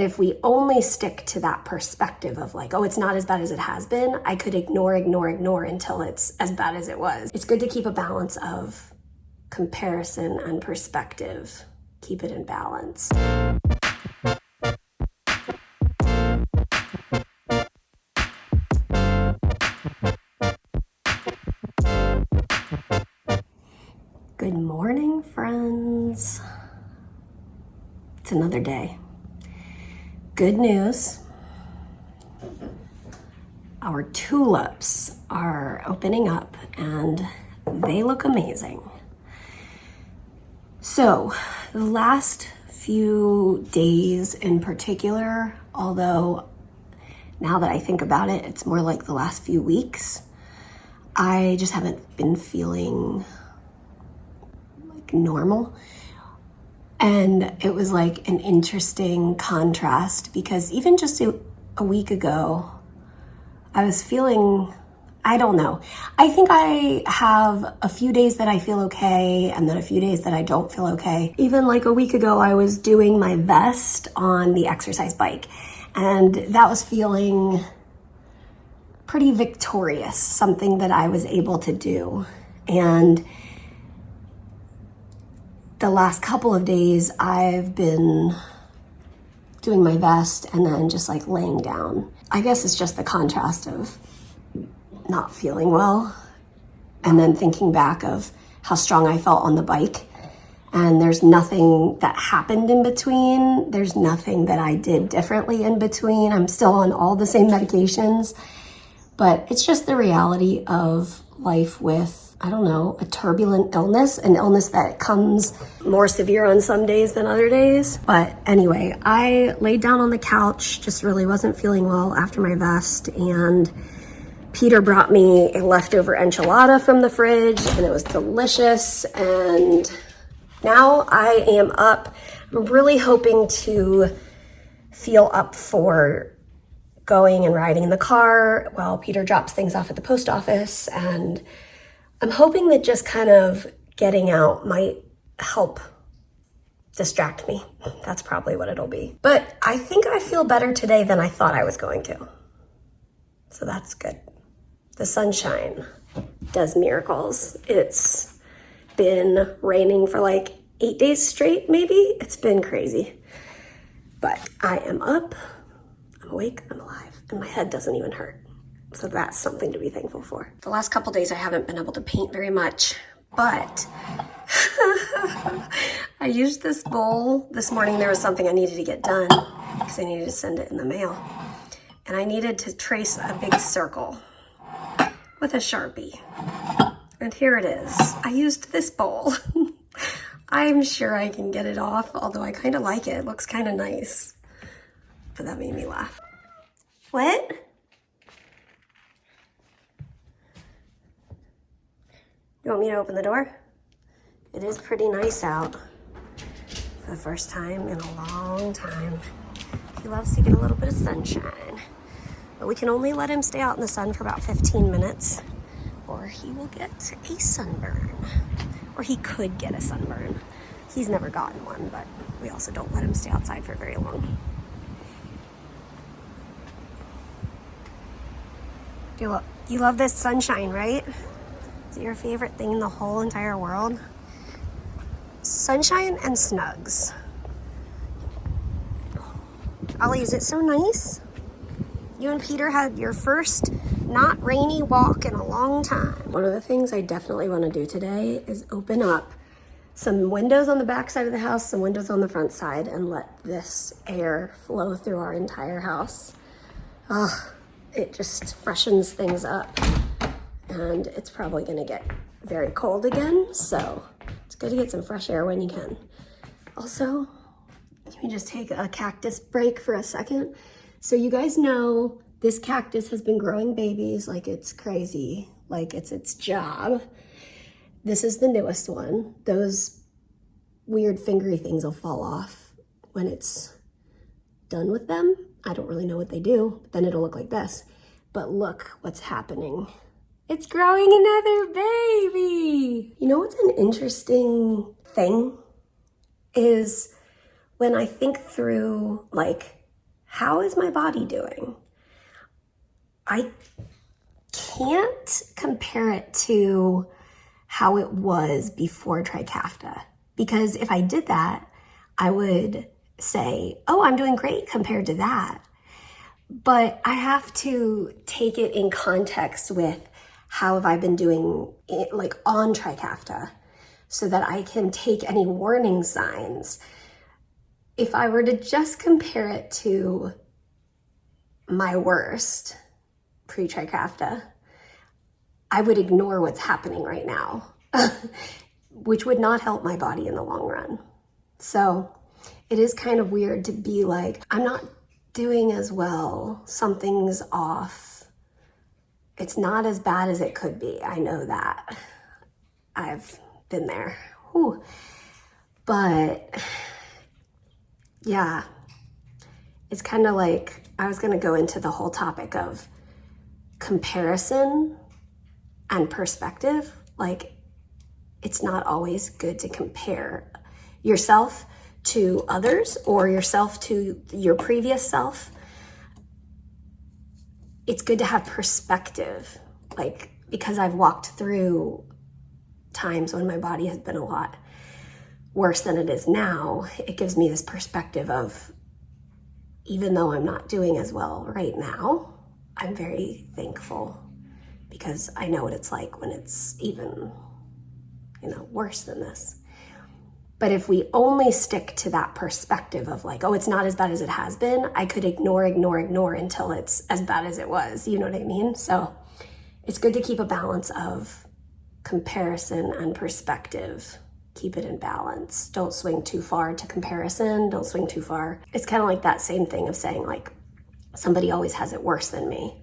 If we only stick to that perspective of like, oh, it's not as bad as it has been, I could ignore until it's as bad as it was. It's good to keep a balance of comparison and perspective. Keep it in balance. Good morning, friends. It's another day. Good news. Our tulips are opening up and they look amazing. So the last few days in particular, although now that I think about it, it's more like the last few weeks, I just haven't been feeling like normal. And it was like an interesting contrast because even just a week ago, I was feeling, I don't know. I think I have a few days that I feel okay and then a few days that I don't feel okay. Even like a week ago, I was doing my vest on the exercise bike and that was feeling pretty victorious, something that I was able to do. And the last couple of days, I've been doing my vest and then just like laying down. I guess it's just the contrast of not feeling well and then thinking back of how strong I felt on the bike. And there's nothing that happened in between. There's nothing that I did differently in between. I'm still on all the same medications, but it's just the reality of life with, I don't know, a turbulent illness, an illness that comes more severe on some days than other days. But anyway, I laid down on the couch, just really wasn't feeling well after my vest. And Peter brought me a leftover enchilada from the fridge and it was delicious. And now I am up. I'm really hoping to feel up for going and riding in the car while Peter drops things off at the post office. And I'm hoping that just kind of getting out might help distract me. That's probably what it'll be. But I think I feel better today than I thought I was going to. So that's good. The sunshine does miracles. It's been raining for like 8 days straight, maybe. It's been crazy. But I am up, I'm awake, I'm alive, and my head doesn't even hurt. So that's something to be thankful for. The last couple days I haven't been able to paint very much, but I used this bowl. This morning there was something I needed to get done because I needed to send it in the mail. And I needed to trace a big circle with a Sharpie. And here it is. I used this bowl. I'm sure I can get it off, although I kind of like it. It looks kind of nice. But that made me laugh. What? You want me to open the door? It is pretty nice out for the first time in a long time. He loves to get a little bit of sunshine, but we can only let him stay out in the sun for about 15 minutes or he will get a sunburn, or he could get a sunburn. He's never gotten one, but we also don't let him stay outside for very long. You love this sunshine, right? Is it your favorite thing in the whole entire world? Sunshine and snugs. Ollie, is it so nice? You and Peter had your first not rainy walk in a long time. One of the things I definitely want to do today is open up some windows on the back side of the house, some windows on the front side, and let this air flow through our entire house. It just freshens things up. And it's probably gonna get very cold again, so it's good to get some fresh air when you can. Also, let me just take a cactus break for a second. So you guys know this cactus has been growing babies like it's crazy, like it's its job. This is the newest one. Those weird fingery things will fall off when it's done with them. I don't really know what they do, but then it'll look like this. But look what's happening. It's growing another baby. You know what's an interesting thing is when I think through like how is my body doing? I can't compare it to how it was before Trikafta, because if I did that, I would say, oh, I'm doing great compared to that. But I have to take it in context with how have I been doing it, like on Trikafta, so that I can take any warning signs. If I were to just compare it to my worst pre-Trikafta, I would ignore what's happening right now, which would not help my body in the long run. So it is kind of weird to be like, I'm not doing as well, something's off. It's not as bad as it could be. I know that. I've been there. Whew. But yeah, it's kind of like, I was going to go into the whole topic of comparison and perspective. Like, it's not always good to compare yourself to others or yourself to your previous self. It's good to have perspective, like, because I've walked through times when my body has been a lot worse than it is now. It gives me this perspective of, even though I'm not doing as well right now, I'm very thankful, because I know what it's like when it's even, worse than this. But if we only stick to that perspective of like, oh, it's not as bad as it has been, I could ignore until it's as bad as it was. You know what I mean? So it's good to keep a balance of comparison and perspective. Keep it in balance. Don't swing too far to comparison. Don't swing too far. It's kind of like that same thing of saying like, somebody always has it worse than me.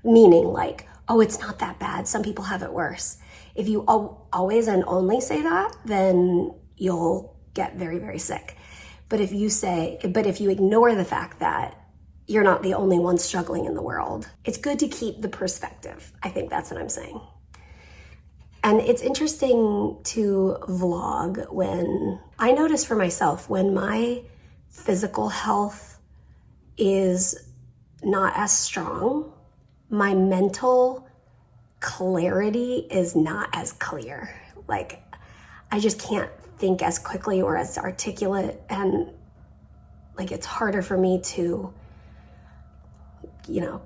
Meaning like, oh, it's not that bad. Some people have it worse. If you always and only say that, then you'll get very, very sick. But if you ignore the fact that you're not the only one struggling in the world, it's good to keep the perspective. I think that's what I'm saying. And it's interesting to vlog when I notice for myself, when my physical health is not as strong, my mental clarity is not as clear. Like, I just can't think as quickly or as articulate, and like it's harder for me to,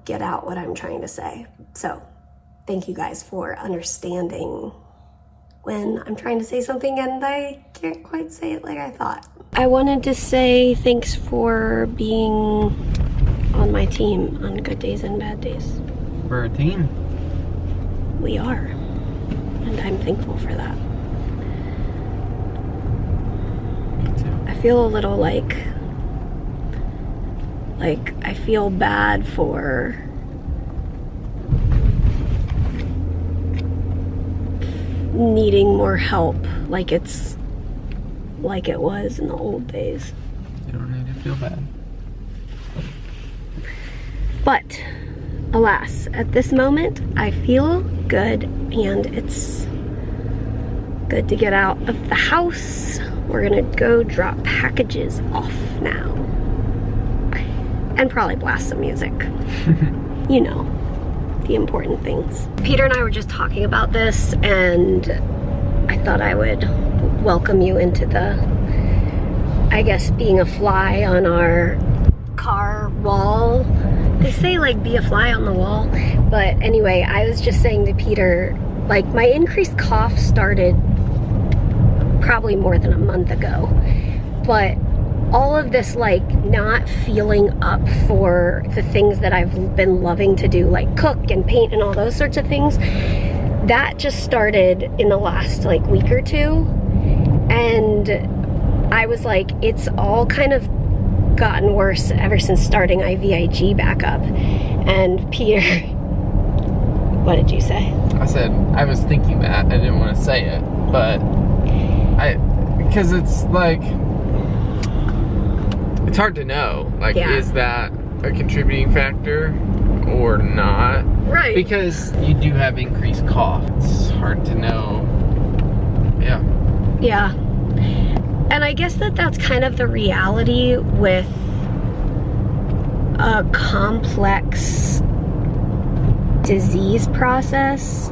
get out what I'm trying to say. So thank you guys for understanding when I'm trying to say something and I can't quite say it like I thought. I wanted to say thanks for being on my team on good days and bad days. We're a team. We are, and I'm thankful for that. I feel a little like I feel bad for needing more help, like it's like it was in the old days. You don't need to feel bad. But alas, at this moment, I feel good, and it's good to get out of the house. We're gonna go drop packages off now. And probably blast some music. The important things. Peter and I were just talking about this, and I thought I would welcome you into being a fly on our car wall. They say like be a fly on the wall. But anyway, I was just saying to Peter, like my increased cough started probably more than a month ago, but all of this like not feeling up for the things that I've been loving to do, like cook and paint and all those sorts of things, that just started in the last like week or two. And I was like, it's all kind of gotten worse ever since starting IVIG back up. And Peter, what did you say? I said, I was thinking that. I didn't want to say it, but because it's like, it's hard to know. Like, is that a contributing factor or not? Right. Because you do have increased cough. It's hard to know. Yeah. Yeah. And I guess that's kind of the reality with a complex disease process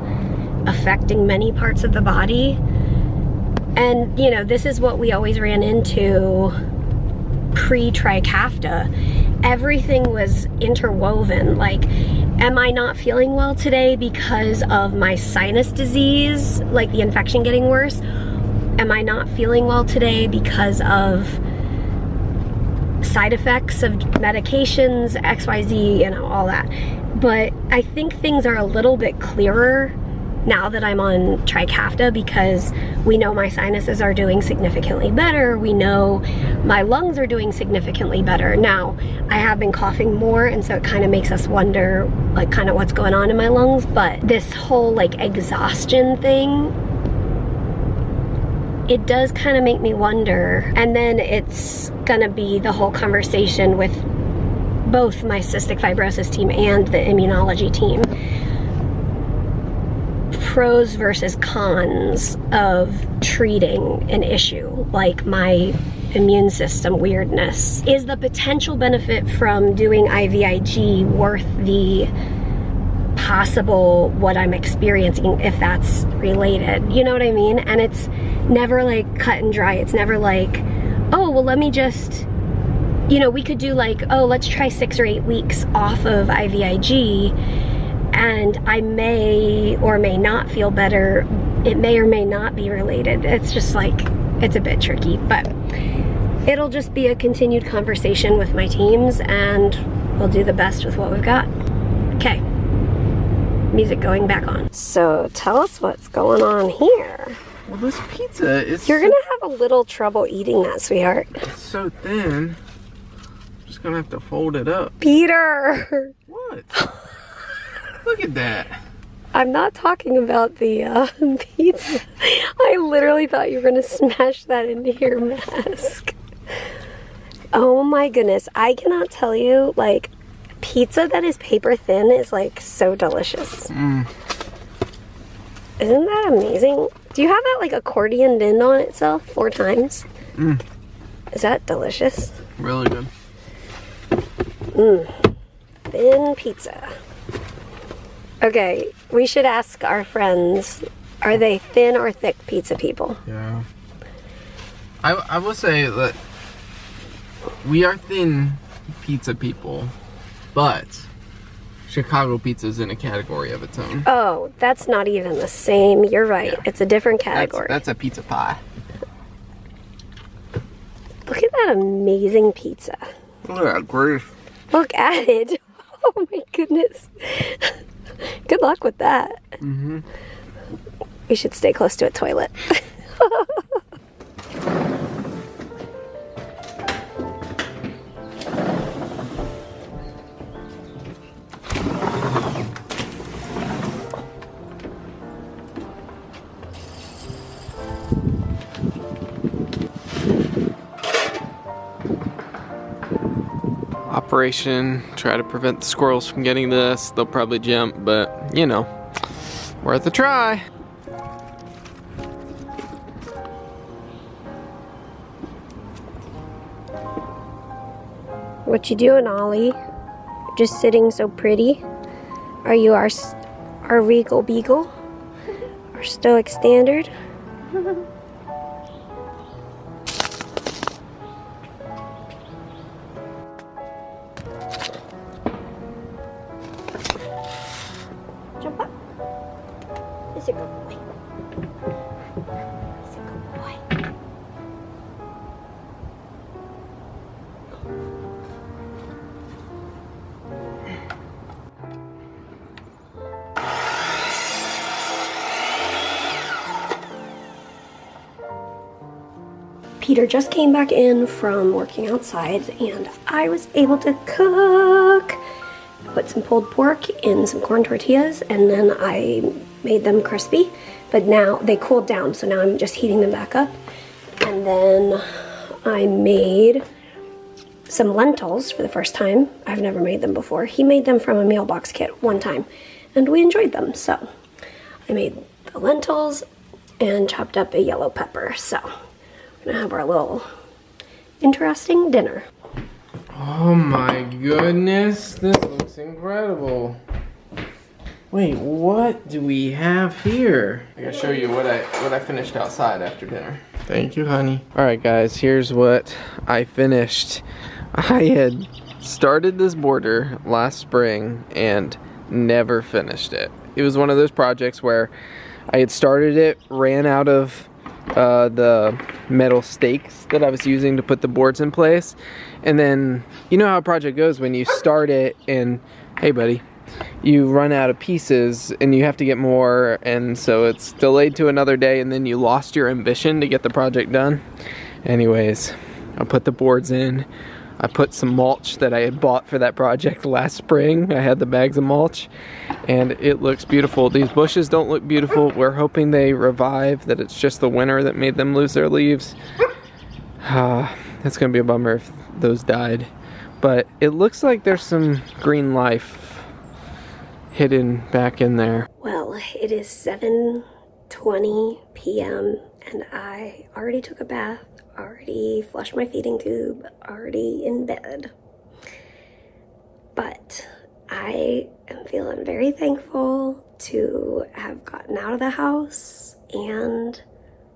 affecting many parts of the body. And, you know, this is what we always ran into pre-Trikafta. Everything was interwoven. Like, am I not feeling well today because of my sinus disease, like the infection getting worse? Am I not feeling well today because of side effects of medications, XYZ, you know, all that? But I think things are a little bit clearer now that I'm on Trikafta, because we know my sinuses are doing significantly better. We know my lungs are doing significantly better. Now, I have been coughing more, and so it kind of makes us wonder, like, kind of what's going on in my lungs. But this whole, like, exhaustion thing, it does kind of make me wonder. And then it's gonna be the whole conversation with both my cystic fibrosis team and the immunology team. Pros versus cons of treating an issue like my immune system weirdness. Is the potential benefit from doing IVIG worth the possible what I'm experiencing, if that's related? You know what I mean? And it's never like cut and dry. It's never like, oh, well, let me just, you know, we could do like, oh, let's try 6 or 8 weeks off of IVIG, and I may or may not feel better. It may or may not be related. It's just like, it's a bit tricky, but it'll just be a continued conversation with my teams, and we'll do the best with what we've got. Okay, music going back on. So tell us what's going on here. Well, this pizza is... You're gonna have a little trouble eating that, sweetheart. It's so thin. I'm just gonna have to fold it up. Peter! What? Look at that. I'm not talking about the pizza. I literally thought you were gonna smash that into your mask. Oh my goodness. I cannot tell you, like, pizza that is paper thin is like so delicious. Isn't that amazing? Do you have that like accordioned in on itself 4 times? Is that delicious? Really good. Thin pizza. Okay, we should ask our friends, are they thin or thick pizza people? Yeah. I will say that we are thin pizza people, but Chicago pizza is in a category of its own. Oh, that's not even the same. You're right. Yeah. It's a different category. That's a pizza pie. Look at that amazing pizza. Look at that grease. Look at it. Oh my goodness. Good luck with that. We should stay close to a toilet. Operation, try to prevent the squirrels from getting this. They'll probably jump, but you know, worth a try. What you doing, Ollie? Just sitting so pretty? Are you our regal beagle? Our stoic standard? Jump up. He's a good boy. He's a good boy. Peter just came back in from working outside, and I was able to cook. Put some pulled pork in some corn tortillas, and then I made them crispy, but now they cooled down, so now I'm just heating them back up. And then I made some lentils for the first time. I've never made them before. He made them from a mailbox kit one time, and we enjoyed them. So I made the lentils and chopped up a yellow pepper. So we're gonna have our little interesting dinner. Oh my goodness, this looks incredible. Wait, what do we have here? I gotta show you what I finished outside after dinner. Thank you, honey. All right, guys, here's what I finished. I had started this border last spring and never finished it. It was one of those projects where I had started it, ran out of the metal stakes that I was using to put the boards in place, and then you know how a project goes when you start it and, hey buddy, you run out of pieces and you have to get more, and so it's delayed to another day, and then you lost your ambition to get the project done. Anyways, I put the boards in. I put some mulch that I had bought for that project last spring. I had the bags of mulch and it looks beautiful. These bushes don't look beautiful. We're hoping they revive, that it's just the winter that made them lose their leaves. That's gonna be a bummer if those died. But it looks like there's some green life hidden back in there. Well, it is 7:20 p.m. and I already took a bath, already flushed my feeding tube, already in bed. But I am feeling very thankful to have gotten out of the house and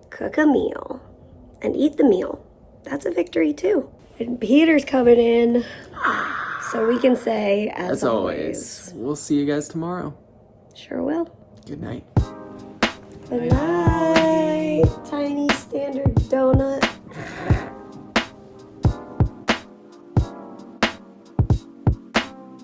cook a meal and eat the meal. That's a victory too. And Peter's coming in, so we can say, as always, we'll see you guys tomorrow. Sure will. Good night. Good night, tiny standard donut.